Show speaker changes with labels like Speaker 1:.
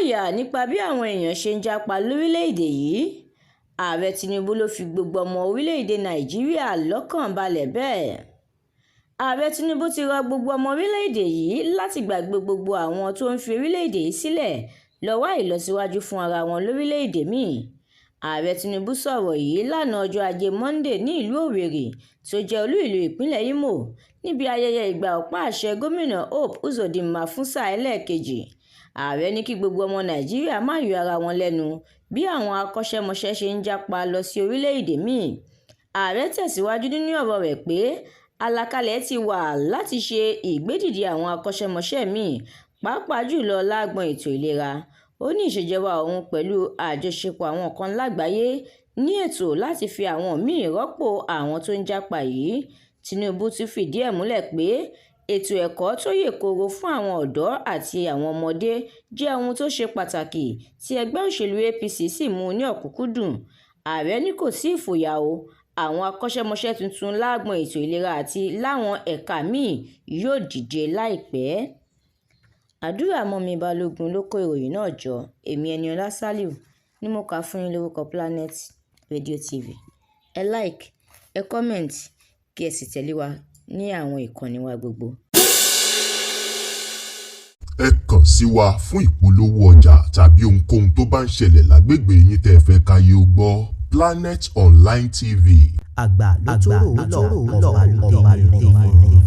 Speaker 1: fòyà nípa bí àwọn èèyàn ṣe ń jápa lórílẹ̀‐èdè yìí. Ààrẹ Tinubu ló fi gbogbo ọmọ orílẹ̀‐èdè Nàìjíríà lọ́kàn balẹ̀ bẹ́ẹ̀. Ààrẹ Tinubu ti rọ gbogbo ọmọ orílẹ̀‐èdè yìí láti gbàgbé gbogbo àwọn tó ń fi orílẹ̀‐èdè yìí sílẹ̀ lọ wá ìlọsíwájú fún ara wọn lórílẹ̀‐èdè míì. Ààrẹ Tinubu sọ̀rọ̀ yìí lánàá ọjọ́ Ajé Monday ní ìlú Owerri tó jẹ́ olú ìlú ìpínlẹ̀ Imo níbi ayẹyẹ ìgbà ọ̀pá àṣẹ gómìnà Hope Uzodinma fún sáà ẹlẹ́ẹ̀kejì. Ààrẹ ní kí gbogbo ọmọ Nàìjíríà má yọ ara wọn lẹ́nu bí àwọn akọ́ṣẹ́mọṣẹ́ ṣe ń jápa lọ sí orílẹ̀-èdè míì. Ààrẹ tẹ̀síwájú nínú ọ̀rọ̀ rẹ̀ pé àlàkalẹ̀ ti wà láti ṣe ìgbédìde àwọn akọ́ṣẹ́mọṣẹ́ míì pàápàá jùlọ lágbọn ètò ìlera. Ó ní ìṣèjọba òun pẹ̀lú àjọṣepọ̀ àwọn kan lágbàáyé ní ètò láti fi àwọn míì rọ́pò àwọn tó ń jápa yìí. Tinubu tún fìdí ẹ̀ múlẹ̀ pé ètò ẹ̀kọ́ tó yè kooro fún àwọn ọ̀dọ́ àti àwọn ọmọdé jẹ́ ohun tó ṣe pàtàkì tí ẹgbẹ́ òṣèlú APC sì mú ní ọ̀kúnkúndùn. Ààrẹ ní kò sí ìfòyà o, àwọn akọ́ṣẹ́mọṣẹ́ tuntun lágbọn ètò ìlera àti láwọn ẹ̀ka míì yóò dìde láìpẹ́. Àdúrà mọ́mi Balógun ló kó ìròyìn náà jọ. Èmi Ẹniọlá Sálíù ni mo kà fún yín lórúkọ Planet Radio TV. Ẹ like, ẹ comment kí ẹ sì tẹ̀lé wa ní àwọn ìkànnì wa gbogbo.
Speaker 2: Ẹ kàn sí wa fún ìpolówó ọjà tàbí ohunkóhun tó bá ń ṣẹlẹ̀ lágbègbè yín tẹ́ fẹ́ káyé ó gbọ́. Planet Online TV.
Speaker 3: Àgbà ló tóró ọba lóde.